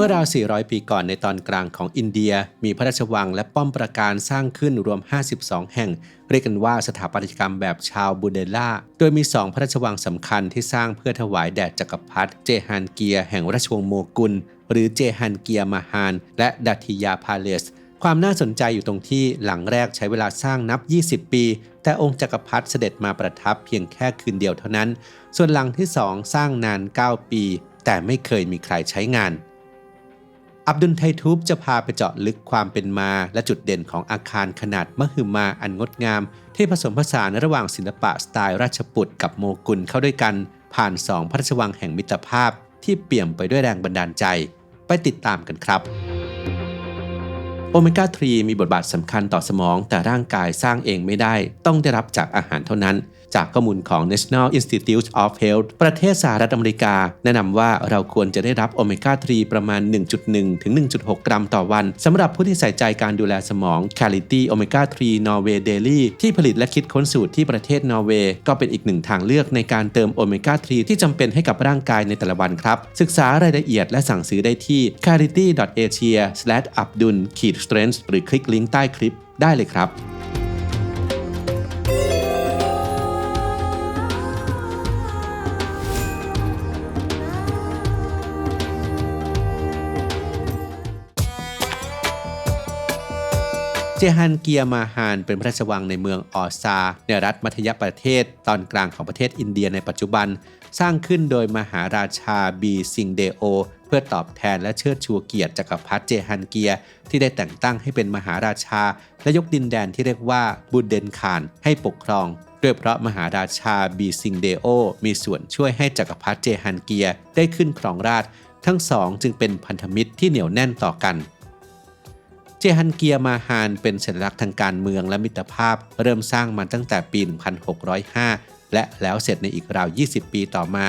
มื่อราว 400 ปีก่อนในตอนกลางของอินเดียมีพระราชวังและป้อมปราการสร้างขึ้นรวม 52 แห่งเรียกกันว่าสถาปัตยกรรมแบบชาวบูเดล่าโดยมี 2 พระราชวังสำคัญที่สร้างเพื่อถวายแด่จักรพรรดิเจฮันเกียร์แห่งราชวงศ์โมกุลหรือเจฮันเกียร์มาฮานและดัตติยาพาเลสความน่าสนใจอยู่ตรงที่หลังแรกใช้เวลาสร้างนับ 20 ปีแต่องค์จักรพรรดิเสด็จมาประทับเพียงแค่คืนเดียวเท่านั้นส่วนหลังที่ 2 สร้างนาน 9 ปีแต่ไม่เคยมีใครใช้งานอับดุลไททูบจะพาไปเจาะลึกความเป็นมาและจุดเด่นของอาคารขนาดมหึมาอันงดงามที่ผสมผสานระหว่างศิลปะสไตล์ราชปุตรกับโมกุลเข้าด้วยกันผ่าน 2 พระราชวังแห่งมิตรภาพที่เปี่ยมไปด้วยแรงบันดาลใจไปติดตามกันครับโอเมก้า 3 มีบทบาทสำคัญต่อสมองแต่ร่างกายสร้างเองไม่ได้ต้องได้รับจากอาหารเท่านั้นจากข้อมูลของ National Institute of Health ประเทศสหรัฐอเมริกาแนะนำว่าเราควรจะได้รับโอเมก้า 3 ประมาณ 1.1 ถึง 1.6 กรัมต่อวันสำหรับผู้ที่ใส่ใจการดูแลสมอง Quality Omega 3 Norway Daily ที่ผลิตและคิดค้นสูตรที่ประเทศนอร์เวย์ก็เป็นอีกหนึ่งทางเลือกในการเติมโอเมก้า 3 ที่จำเป็นให้กับร่างกายในแต่ละวันครับศึกษารายละเอียดและสั่งซื้อได้ที่ quality.asia/abdul-strength หรือคลิกลิงก์ใต้คลิปได้เลยครับเจฮันเกียร์มาฮานเป็นพระราชวังในเมืองออซาในรัฐมัธยประเทศตอนกลางของประเทศอินเดียในปัจจุบันสร้างขึ้นโดยมหาราชาบีซิงเดโอเพื่อตอบแทนและเชิดชูเกียรติจักรพรรดิเจฮันเกียร์ที่ได้แต่งตั้งให้เป็นมหาราชาและยกดินแดนที่เรียกว่าบุเดนคานให้ปกครองด้วยเพราะมหาราชาบีซิงเดโอมีส่วนช่วยให้จักรพรรดิเจฮันเกียร์ได้ขึ้นครองราชย์ทั้งสองจึงเป็นพันธมิตรที่เหนียวแน่นต่อกันเจฮันเกียร์มาฮานเป็นสัญลักษณ์ทางการเมืองและมิตรภาพเริ่มสร้างมาตั้งแต่ปี 1605 และแล้วเสร็จในอีกราว 20 ปีต่อมา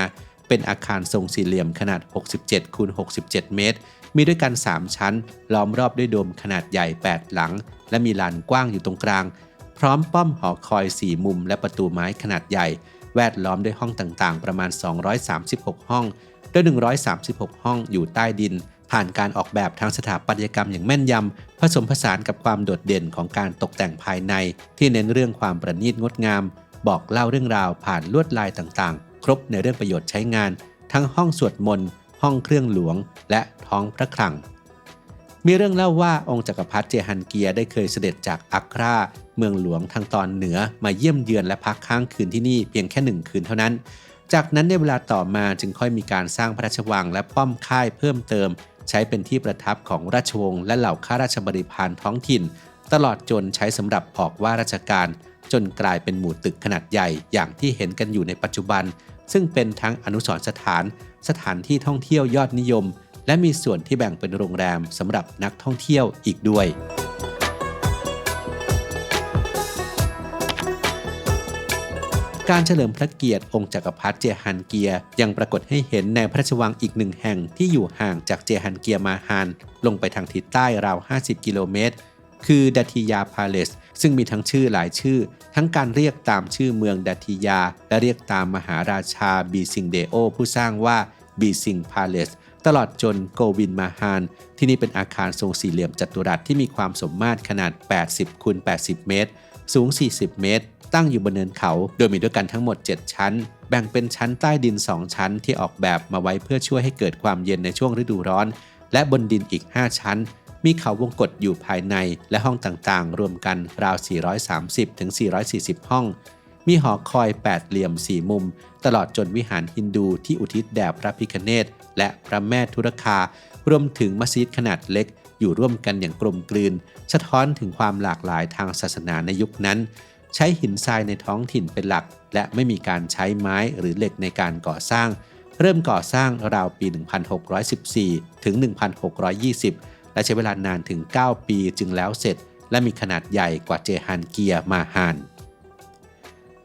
เป็นอาคารทรงสี่เหลี่ยมขนาด 67 คูณ 67 เมตรมีด้วยกัน 3 ชั้นล้อมรอบด้วยโดมขนาดใหญ่ 8 หลังและมีลานกว้างอยู่ตรงกลางพร้อมป้อมหอคอย 4 มุมและประตูไม้ขนาดใหญ่แวดล้อมด้วยห้องต่างๆประมาณ 236 ห้องโดย 136 ห้องอยู่ใต้ดินผ่านการออกแบบทางสถาปัตยกรรมอย่างแม่นยำผสมผสานกับความโดดเด่นของการตกแต่งภายในที่เน้นเรื่องความประณีตงดงามบอกเล่าเรื่องราวผ่านลวดลายต่างๆครบในเรื่องประโยชน์ใช้งานทั้งห้องสวดมนต์ห้องเครื่องหลวงและท้องพระคลังมีเรื่องเล่าว่าองค์จักรพรรดิเจฮันเกียร์ได้เคยเสด็จจากอัคราเมืองหลวงทางตอนเหนือมาเยี่ยมเยือนและพักค้างคืนที่นี่เพียงแค่1 คืนเท่านั้นจากนั้นในเวลาต่อมาจึงค่อยมีการสร้างพระราชวังและป้อมค่ายเพิ่มเติมใช้เป็นที่ประทับของราชวงศ์และเหล่าข้าราชบริพารท้องถิ่นตลอดจนใช้สำหรับออกว่าราชการจนกลายเป็นหมู่ตึกขนาดใหญ่อย่างที่เห็นกันอยู่ในปัจจุบันซึ่งเป็นทั้งอนุสรณ์สถานที่ท่องเที่ยวยอดนิยมและมีส่วนที่แบ่งเป็นโรงแรมสำหรับนักท่องเที่ยวอีกด้วยการเฉลิมพระเกียรติองค์จักรพรรดิเจฮันเกียร์ยังปรากฏให้เห็นในพระราชวังอีก1 แห่งที่อยู่ห่างจากเจฮันเกียร์มาฮานลงไปทางทิศใต้ราว 50 กิโลเมตรคือดัตติยาพาเลสซึ่งมีทั้งชื่อหลายชื่อทั้งการเรียกตามชื่อเมืองดัตติยาและเรียกตามมหาราชาบีซิงเดโอผู้สร้างว่าบีซิงพาเลสตลอดจนโกวินมาฮานที่นี่เป็นอาคารทรงสี่เหลี่ยมจัตุรัสที่มีความสมมาตรขนาด 80 คูณ 80 เมตรสูง 40 เมตรตั้งอยู่บนเนินเขาโดยมีด้วยกันทั้งหมด 7 ชั้นแบ่งเป็นชั้นใต้ดิน 2 ชั้นที่ออกแบบมาไว้เพื่อช่วยให้เกิดความเย็นในช่วงฤดูร้อนและบนดินอีก 5 ชั้นมีเขาวงกตอยู่ภายในและห้องต่างๆรวมกันราว 430 ถึง 440 ห้องมีหอคอย 8 เหลี่ยม 4 มุมตลอดจนวิหารฮินดูที่อุทิศแด่พระพิฆเนศและพระแม่ธุรคารวมถึงมัสยิดขนาดเล็กอยู่ร่วมกันอย่างกลมกลืนสะท้อนถึงความหลากหลายทางศาสนาในยุคนั้นใช้หินทรายในท้องถิ่นเป็นหลักและไม่มีการใช้ไม้หรือเหล็กในการก่อสร้างเริ่มก่อสร้างราวปี 1614 ถึง 1620 และใช้เวลานานถึง 9 ปีจึงแล้วเสร็จและมีขนาดใหญ่กว่าเจฮันเกียร์มาฮาน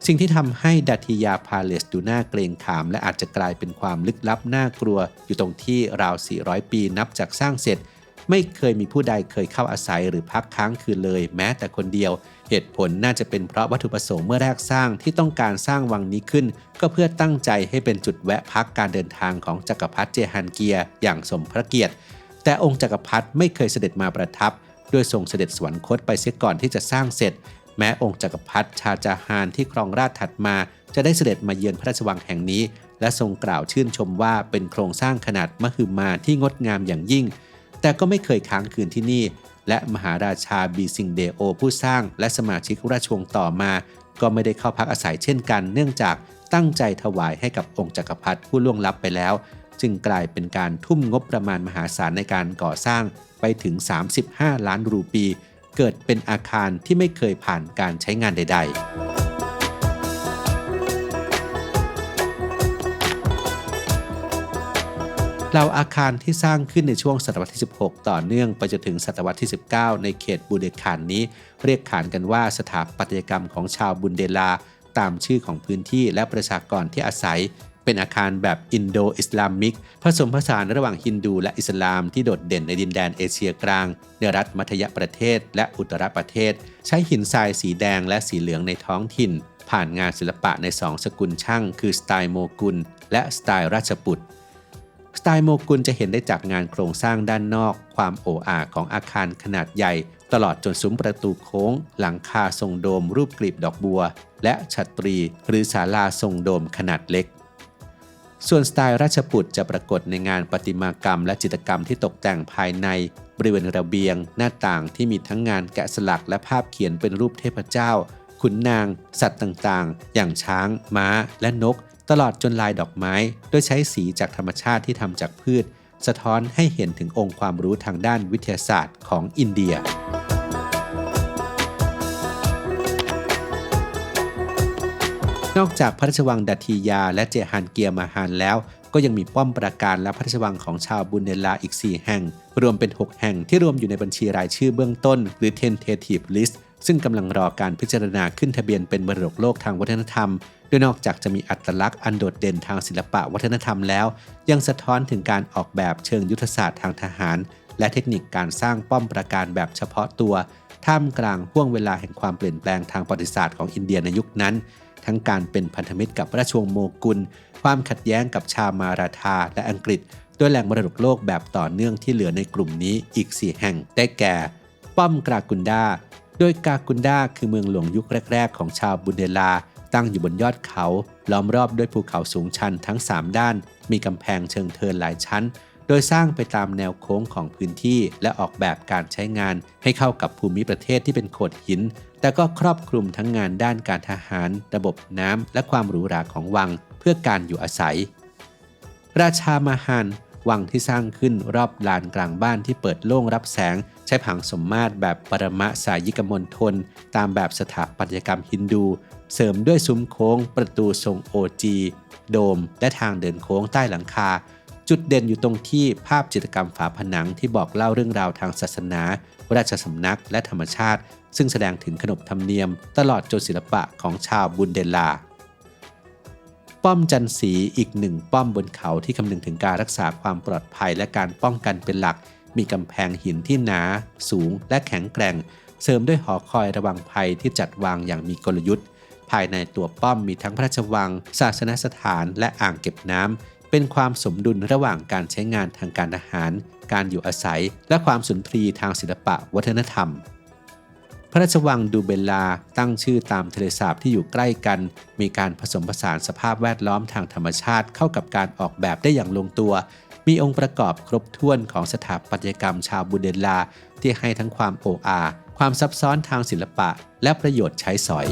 สิ่งที่ทำให้ดัตติยาพาเลสดูน่าเกรงขามและอาจจะกลายเป็นความลึกลับน่ากลัวอยู่ตรงที่ราว 400 ปีนับจากสร้างเสร็จไม่เคยมีผู้ใดเคยเข้าอาศัยหรือพักค้างคืนเลยแม้แต่คนเดียวเหตุผลน่าจะเป็นเพราะวัตถุประสงค์เมื่อแรกสร้างที่ต้องการสร้างวังนี้ขึ้นก็เพื่อตั้งใจให้เป็นจุดแวะพักการเดินทางของจักรพรรดิเจฮันเกียร์อย่างสมพระเกียรติ แต่องค์จักรพรรดิไม่เคยเสด็จมาประทับโดยทรงเสด็จสวรรคตไปเสียก่อนที่จะสร้างเสร็จแม้องค์จักรพรรดิชาจาฮานที่ครองราชย์ถัดมาจะได้เสด็จมาเยือนพระราชวังแห่งนี้และทรงกล่าวชื่นชมว่าเป็นโครงสร้างขนาดมหึมาที่งดงามอย่างยิ่งแต่ก็ไม่เคยค้างคืนที่นี่และมหาราชาบีซิงเดโอผู้สร้างและสมาชิกราชวงศ์ต่อมาก็ไม่ได้เข้าพักอาศัยเช่นกันเนื่องจากตั้งใจถวายให้กับองค์จักรพรรดิผู้ล่วงลับไปแล้วจึงกลายเป็นการทุ่มงบประมาณมหาศาลในการก่อสร้างไปถึง35 ล้านรูปีเกิดเป็นอาคารที่ไม่เคยผ่านการใช้งานใดๆเหล่าอาคารที่สร้างขึ้นในช่วงศตวรรษที่16ต่อเนื่องไปจนถึงศตวรรษที่19ในเขตบูเดคานนี้เรียกขานกันว่าสถาปัตยกรรมของชาวบุนเดลาตามชื่อของพื้นที่และประชากรที่อาศัยเป็นอาคารแบบอินโดอิสลามิกผสมผสานระหว่างฮินดูและอิสลามที่โดดเด่นในดินแดนเอเชียกลางในรัฐมัธยประเทศและอุตตรประเทศใช้หินทรายสีแดงและสีเหลืองในท้องถิ่นผ่านงานศิลปะใน2สกุลช่างคือสไตล์โมกุลและสไตล์ราชปุตรสไตล์โมกุลจะเห็นได้จากงานโครงสร้างด้านนอกความโอ้อาของอาคารขนาดใหญ่ตลอดจนซุ้มประตูโค้งหลังคาทรงโดมรูปกลีบดอกบัวและฉัตรีหรือศาลาทรงโดมขนาดเล็กส่วนสไตล์ราชปุตรจะปรากฏในงานประติมากรรมและจิตรกรรมที่ตกแต่งภายในบริเวณระเบียงหน้าต่างที่มีทั้งงานแกะสลักและภาพเขียนเป็นรูปเทพเจ้าขุนนางสัตว์ต่างๆอย่างช้างม้าและนกตลอดจนลายดอกไม้โดยใช้สีจากธรรมชาติที่ทำจากพืชสะท้อนให้เห็นถึงองค์ความรู้ทางด้านวิทยาศาสตร์ของอินเดียนอกจากพระราชวังดัตทียาและเจฮันเกียร์มาฮานแล้วก็ยังมีป้อมปราการและพระราชวังของชาวบุนเดลาอีก4แห่งรวมเป็น6แห่งที่รวมอยู่ในบัญชีรายชื่อเบื้องต้นหรือ Tentative List ซึ่งกำลังรอการพิจารณาขึ้นทะเบียนเป็นมรดกโลกทางวัฒนธรรมโดยนอกจากจะมีอัตลักษณ์อันโดดเด่นทางศิลปะวัฒนธรรมแล้วยังสะท้อนถึงการออกแบบเชิงยุทธศาสตร์ทางทหารและเทคนิคการสร้างป้อมปราการแบบเฉพาะตัวท่ามกลางห่วงเวลาแห่งความเปลี่ยนแปลงทางประวัติศาสตร์ของอินเดียในยุคนั้นทั้งการเป็นพันธมิตรกับราชวงศ์โมกุลความขัดแย้งกับชาวมาราธาและอังกฤษด้วยแหล่งมรดกโลกแบบต่อเนื่องที่เหลือในกลุ่มนี้อีก4แห่งได้แก่ป้อมกรากุนดาโดยกากุนดาคือเมืองหลวงยุคแรกๆของชาวบุนเดลาตั้งอยู่บนยอดเขาล้อมรอบด้วยภูเขาสูงชันทั้ง3ด้านมีกำแพงเชิงเทินหลายชั้นโดยสร้างไปตามแนวโค้งของพื้นที่และออกแบบการใช้งานให้เข้ากับภูมิประเทศที่เป็นโขดหินแต่ก็ครอบคลุมทั้งงานด้านการทหารระบบน้ำและความหรูหราของวังเพื่อการอยู่อาศัยราชามาฮานวังที่สร้างขึ้นรอบลานกลางบ้านที่เปิดโล่งรับแสงใช้ผังสมมาตรแบบปรมสายิกมณฑลตามแบบสถาปัตยกรรมฮินดูเสริมด้วยซุ้มโค้งประตูทรงโอจีโดมและทางเดินโค้งใต้หลังคาจุดเด่นอยู่ตรงที่ภาพจิตรกรรมฝาผนังที่บอกเล่าเรื่องราวทางศาสนาราชสำนักและธรรมชาติซึ่งแสดงถึงขนบธรรมเนียมตลอดจนศิลปะของชาวบุนเดลาป้อมจันสีอีกหนึ่งป้อมบนเขาที่คำนึงถึงการรักษาความปลอดภัยและการป้องกันเป็นหลักมีกำแพงหินที่หนาสูงและแข็งแกร่งเสริมด้วยหอคอยระวังภัยที่จัดวางอย่างมีกลยุทธ์ภายในตัวป้อมมีทั้งพระราชวังศาสนสถานและอ่างเก็บน้ำเป็นความสมดุลระหว่างการใช้งานทางการทหารการอยู่อาศัยและความสุนทรีย์ทางศิลปะวัฒนธรรมพระราชวังดูเบลลาตั้งชื่อตามทะเลสาบที่อยู่ใกล้กันมีการผสมผสานสภาพแวดล้อมทางธรรมชาติเข้ากับการออกแบบได้อย่างลงตัวมีองค์ประกอบครบถ้วนของสถาปัตยกรรมชาวบุนเดลาที่ให้ทั้งความโอ้อาความซับซ้อนทางศิลปะและประโยชน์ใช้สอย